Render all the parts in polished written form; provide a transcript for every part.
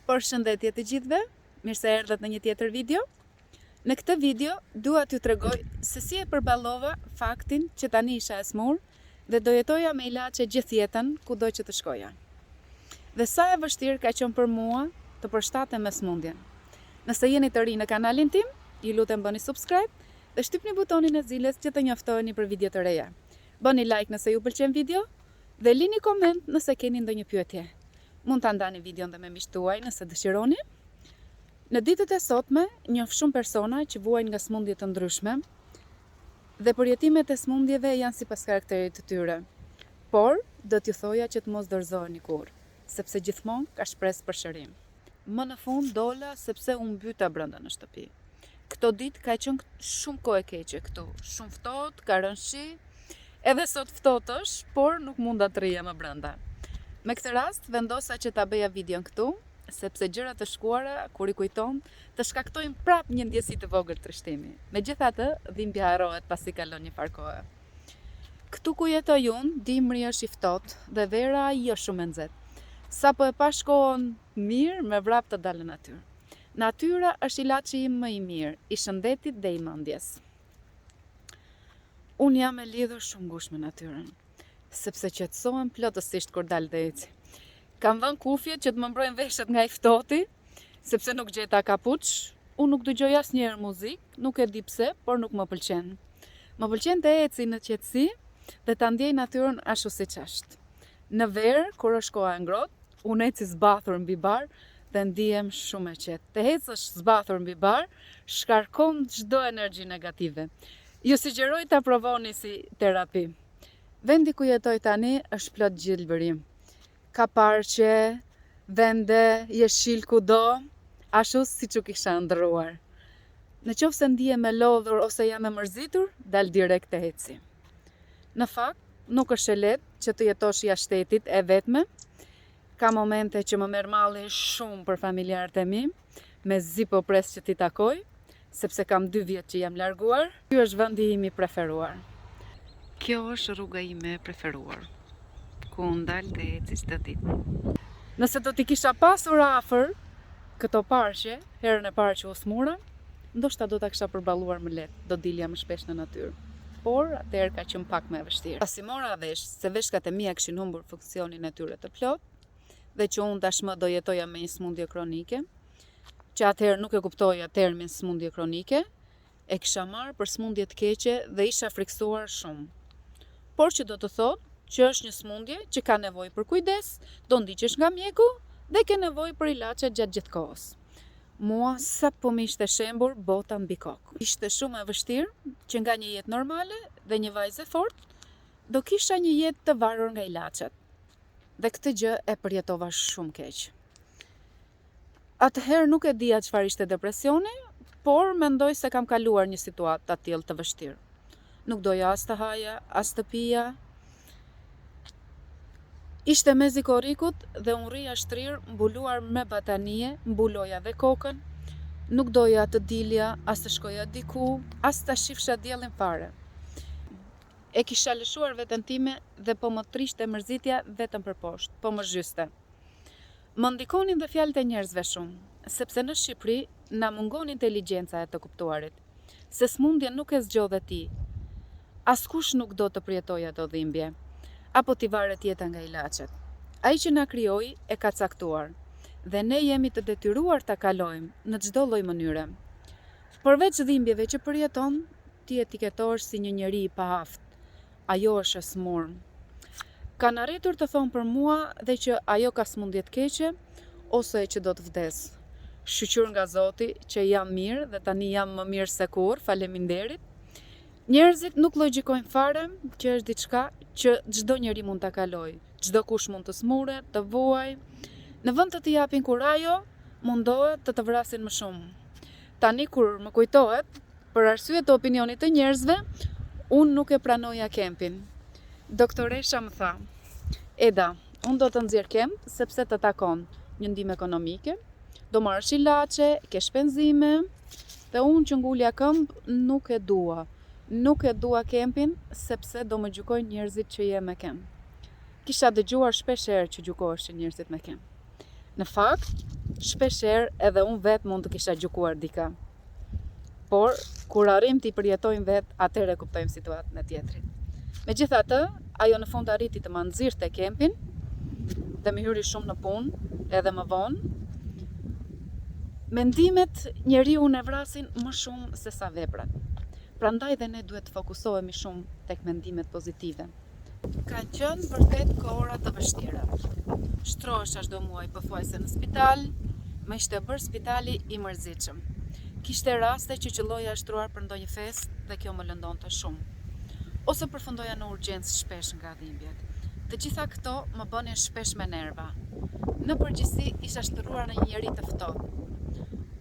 Përshëndetje të gjithëve, mirë se erdhët në një tjetër video. Në këtë video dua t'ju tregoj se si e përballova faktin që tani isha e smur dhe do jetoja me ilaçe gjithë jetën kudo që të shkoja. Dhe sa e vështirë ka qenë për mua të përshtatem me smundjen. Nëse jeni të ri në kanalin tim, ju lutem bëni subscribe dhe shtypni butonin e zilës që të njoftoheni për video të reja. Bëni like nëse ju pëlqen video dhe lini koment nëse keni ndonjë pyetje. Mund të ndani videon dhe me miqtë tuaj nëse dëshironi. Në ditët e sotme, njoh shumë persona që vuajnë nga smundje të ndryshme dhe përjetimet e smundjeve janë sipas karakterit të tyre. Por, do t'ju thoja që të mos dorëzoheni kurrë, sepse gjithmonë ka shpresë për shërim. Më në fund dola sepse u mbyta brenda në shtëpi. Këto ditë ka qenë shumë kohë e keqe këtu, shumë ftohtë, ka rënë shi. Edhe sot ftohtë është, por nuk munda të rija më brenda. Me këtë rast, vendosa që ta bëja videon këtu, sepse gjërat të shkuara, kur i kujton, të shkaktojnë prap një ndjesi të vogël trishtimi. Megjithatë, dhimbja harrohet pasi kalon një farë kohe. Këtu ku jetoj unë, dimri është i ftohtë dhe vera jo shumë e nxehtë. Sapo e pash kohën mirë, me vrap të dalë në natyrë. Natyra është ilaçi im më i mirë, i shëndetit dhe i mendjes. Unë jam e lidhur shumë ngushtë me natyrën, sepse qetësohem plotësisht kur dal dhe eci. Kam vënë kufjet që të më mbrojnë veshët nga i ftohti, sepse nuk gjeta kapuç. Unë nuk dëgjoj asnjëherë muzikë, nuk e di pse, por nuk më pëlqen. Më pëlqen të eci në qetësi dhe ta ndjej natyrën ashtu siç është. Në verë, kur është koha e ngrohtë, unë eci zbathur mbi bar dhe ndihem shumë e qetë. Të ecësh zbathur mbi bar shkarkon çdo energji negative. Ju sugjeroj ta provoni si terapi. Vendi ku jetoj tani është plot gjelbërim. Ka parqe, vende, jeshil kudo, ashtu siç u kisha ndërruar. Në qoftë se ndihem e lodhur ose jam e mërzitur, dal direkt të eci. Në fakt, nuk është e lehtë që të jetosh jashtë shtetit e vetme. Ka momente që më merr malli shumë për familjarët e mi, me zi po pres që t'i takoj, sepse kam 2 vjet që jam larguar. Ky është vendi im i preferuar. Kjo është rruga ime e preferuar, ku ndal dhe eci çdo ditë. Nëse do t'i kisha pasur afër këto parqe, herën e parë që u smura, ndoshta do ta kisha përballuar më lehtë, do dilja më shpesh në natyrë. Por atëherë ka qenë pak më e vështirë. Pasi mora vesh se veshkat e mia kishin humbur funksionin e tyre të plotë dhe që unë tashmë do jetoja me një smundje kronike, që atëherë nuk e kuptoja termin smundje kronike, e kisha marrë për smundje të keqe dhe isha friksuar shumë. Por që do të thotë që është një smundje që ka nevojë për kujdes, do ndiqesh nga mjeku dhe ke nevojë për ilaçe gjatë gjithë kohës. Mua sapo më ishte shembur bota mbi kokë. Ishte shumë e vështirë që nga një jetë normale dhe një vajzë e fortë do kisha një jetë të varur nga ilaçet. Dhe këtë gjë e përjetova shumë keq. Atëherë nuk e dija çfarë ishte depresioni, por mendoj se kam kaluar një situatë të tillë të vështirë. Nuk doja as të haja, as të pija. Ishte mezi korrikut dhe unë rrija shtrirë, mbuluar me batanie, mbuloja dhe kokën. Nuk doja të dilja, as të shkoja diku, as të shifsha diellin fare. E kisha lëshuar veten time dhe po më trishte mërzitja vetëm për poshtë, po më zhyste. Më ndikonin dhe fjalët e njerëzve shumë, sepse në Shqipëri na mungon inteligjenca e të kuptuarit, se smundja nuk e zgjodhe ti. Askush nuk do të përjetojë ato dhimbje, apo t'i varet jeta nga ilaçet. Ai që na krijoi e ka caktuar, dhe ne jemi të detyruar ta kalojmë në çdo lloj mënyre. Përveç dhimbjeve që përjeton, ti etiketohesh si një njeri i paaft. Ajo është e smur. Kanë arritur të thonë për mua dhe që ajo ka smundje të keqe ose që do të vdes. Shqyqur nga Zoti që jam mirë dhe tani jam më mirë se kur, faleminderit. Njerëzit nuk logjikojnë fare që është diçka që çdo njeri mund ta kalojë, çdo kush mund të smure, të vuaj. Në vend të t'i japin kurajo, mundohet të vrasin më shumë. Tani kur më kujtohet, për arsye të opinionit të njerëzve, unë nuk e pranoja kempin. Doktoresha më tha: "Eda, unë do të nxjerr kemp sepse të takon një ndihmë ekonomike, do marrësh ilaçe, ke shpenzime." Dhe unë që ngulja këmbë nuk e dua. Nuk e dua kempin sepse do më gjykojnë njerëzit që jem me kemp. Kisha dëgjuar shpesh herë që gjykoheshin njerëzit me kemp. Në fakt, shpesher edhe unë vetë mund të kisha gjykuar dika. Por, kur arrim t'i përjetojmë vetë, atëherë kuptojmë situatën e tjetrit. Megjithatë, ajo në fund arriti të ma nxirrte kempin dhe më hyri shumë në punë, edhe më vonë. Mendimet njeriu e vrasin më shumë se sa veprat. Prandaj dhe ne duhet të fokusohemi shumë tek mendimet pozitive. Ka qenë vërtet kohëra të vështira. Shtrohesha çdo muaj pothuajse në spital, më ishte bërë spitali i mërzitshëm. Kishte raste që qelloja shtruar për ndonjë festë dhe kjo më lëndonte shumë. Ose përfundoja në urgjencë shpesh nga dhimbjet. Të gjitha këto më bënin shpesh me nerva. Në përgjithësi isha shtruar në një njerëz të ftohtë.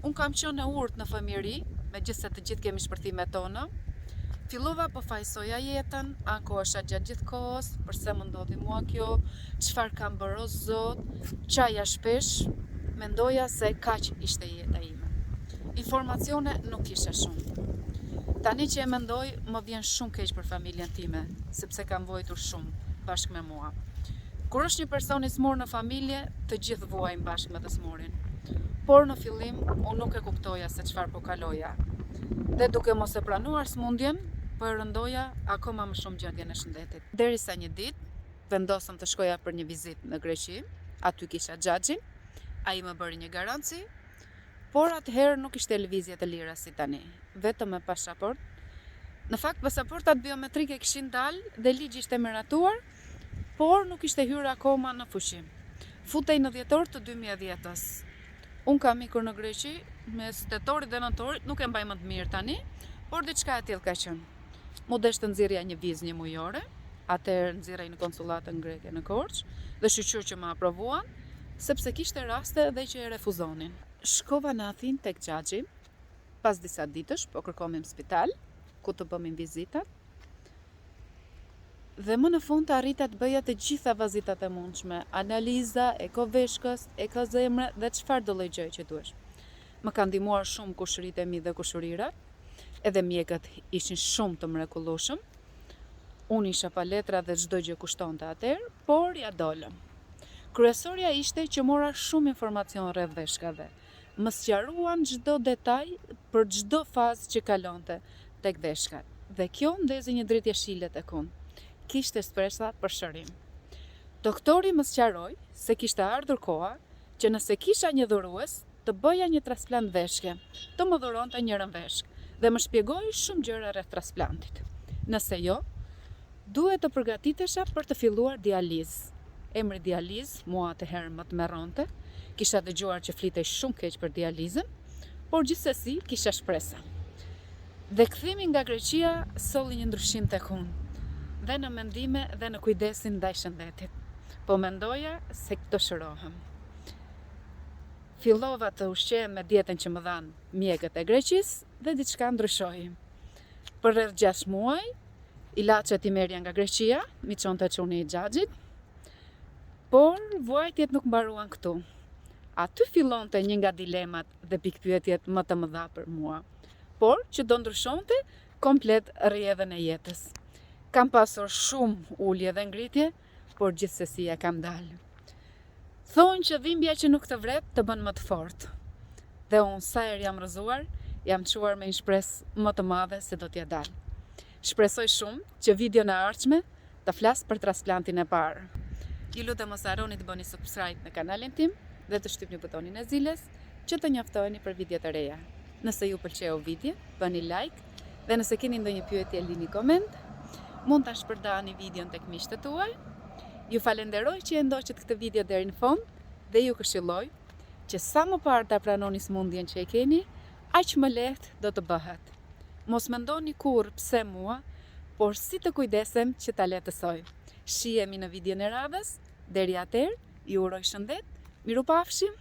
Unë kam qenë e urtë në fëmijëri, megjithëse të gjithë kemi shpërthimet tona. Fillova po fajsoja jetën, ankohesha gjatë gjithë kohës, përse më ndodhi mua kjo, çfarë kam bërë o Zot, qaja shpesh, mendoja se kaq ishte jeta ime. Informacione nuk kisha shumë. Tani që e mendoj, më vjen shumë keq për familjen time, sepse kam vojtur shumë bashkë me mua. Kur është një person i smur në familje, të gjithë vuajnë bashkë me të smurin. Por në fillim, unë nuk e kuptoja se çfarë po kaloja. Dhe duke mos e pranuar smundjen, po e rëndoja akoma më shumë gjendjen e shëndetit. Derisa një ditë, vendosëm të shkoja për një vizitë në Greqi, aty kisha xhaxhin, ai më bëri një garanci, por atëherë nuk ishte lëvizje të lira si tani, vetëm me pasaport. Në fakt, pasaportat biometrike kishin dalë dhe ligji ishte miratuar, por nuk ishte hyrë akoma në fuqi. Futej në dhjetor të 2010-s. Unë kam ikur në Greqi, mes tetorit dhe nëntorit, nuk e mbaj më të mirë tani, por diçka e tillë ka qenë. Mu deshte nxirrja një vizë një mujore, atëherë nxirrej në konsullatën greke në Korçë dhe shqyr që më aprovuan, sepse kishte raste dhe që e refuzonin. Shkova në Athinë tek xhaxhi, pas disa ditësh, po kërkomim spital, ku të bëmim vizitat, dhe më në fund të arrita të bëja të gjitha vazitat e mundshme, analiza, ekoveshkës, ekozemre dhe çfarë do lloj gjëje që duhesh. Më kanë ndihmuar shumë kushëritë e mi dhe kushërirat, edhe mjekët ishin shumë të mrekullueshëm. Unë isha pa letra dhe çdo gjë kushtonte atëherë, por ja dolëm. Kryesorja ishte që mora shumë informacion rreth veshkave. Më sqaruan çdo detaj për çdo fazë që kalonte tek veshkat. Dhe kjo ndezi një dritë jeshile tek unë. Kishte shpresa për shërim. Doktori më sqaroi se kishte ardhur koha që nëse kisha një dhurues, të bëja një transplant veshke, të më dhuronte njërin veshk dhe më shpjegoi shumë gjëra rreth transplantit. Nëse jo, duhet të përgatitesha për të filluar dializë. Emri dializë mua atëherë më të merronte, kisha dëgjuar që flitej shumë keq për dializën, por gjithsesi kisha shpresa. Dhe kthimi nga Greqia solli një ndryshim tek unë, dhe në mendime dhe në kujdesin ndaj shëndetit. Po mendoja se këto shërohem. Fillova të ushqehem me dietën që më dhanë mjekët e Greqisë dhe diçka ndryshoi. Për rreth 6 muaj, ilaçet i merrja nga Greqia, mi çonte çuni i xhaxhit, por vuajtjet nuk mbaruan këtu. Aty fillonte një nga dilemat dhe pikpyetjet më të mëdha për mua, por që do ndryshonte komplet rrjedhën e jetës. Kam pasur shumë ulje dhe ngritje, por gjithsesi ja kam dalë. Thonë që dhimbja që nuk të vret të bën më të fortë. Dhe unë sa herë jam rrëzuar, jam çuar me një shpresë më të madhe se do t'ja dalë. Shpresoj shumë që video në ardhshme të flas për transplantin e parë. Ju lutem mos harroni të bëni subscribe në kanalin tim dhe të shtypni butonin e zilës që të njoftoheni për video të reja. Nëse ju pëlqeu video, bëni like dhe nëse keni ndonjë pyetje lini koment. Mund ta shpërndani videon tek miqtë tuaj. Ju falenderoj që e ndoqët këtë video deri në fund dhe ju këshilloj që sa më parë ta pranoni smundjen që e keni, aq më lehtë do të bëhet. Mos mendoni kurrë pse mua, por si të kujdesem që ta lehtësoj. Shihemi në videon e radhës. Deri atëherë, ju uroj shëndet, mirupafshim.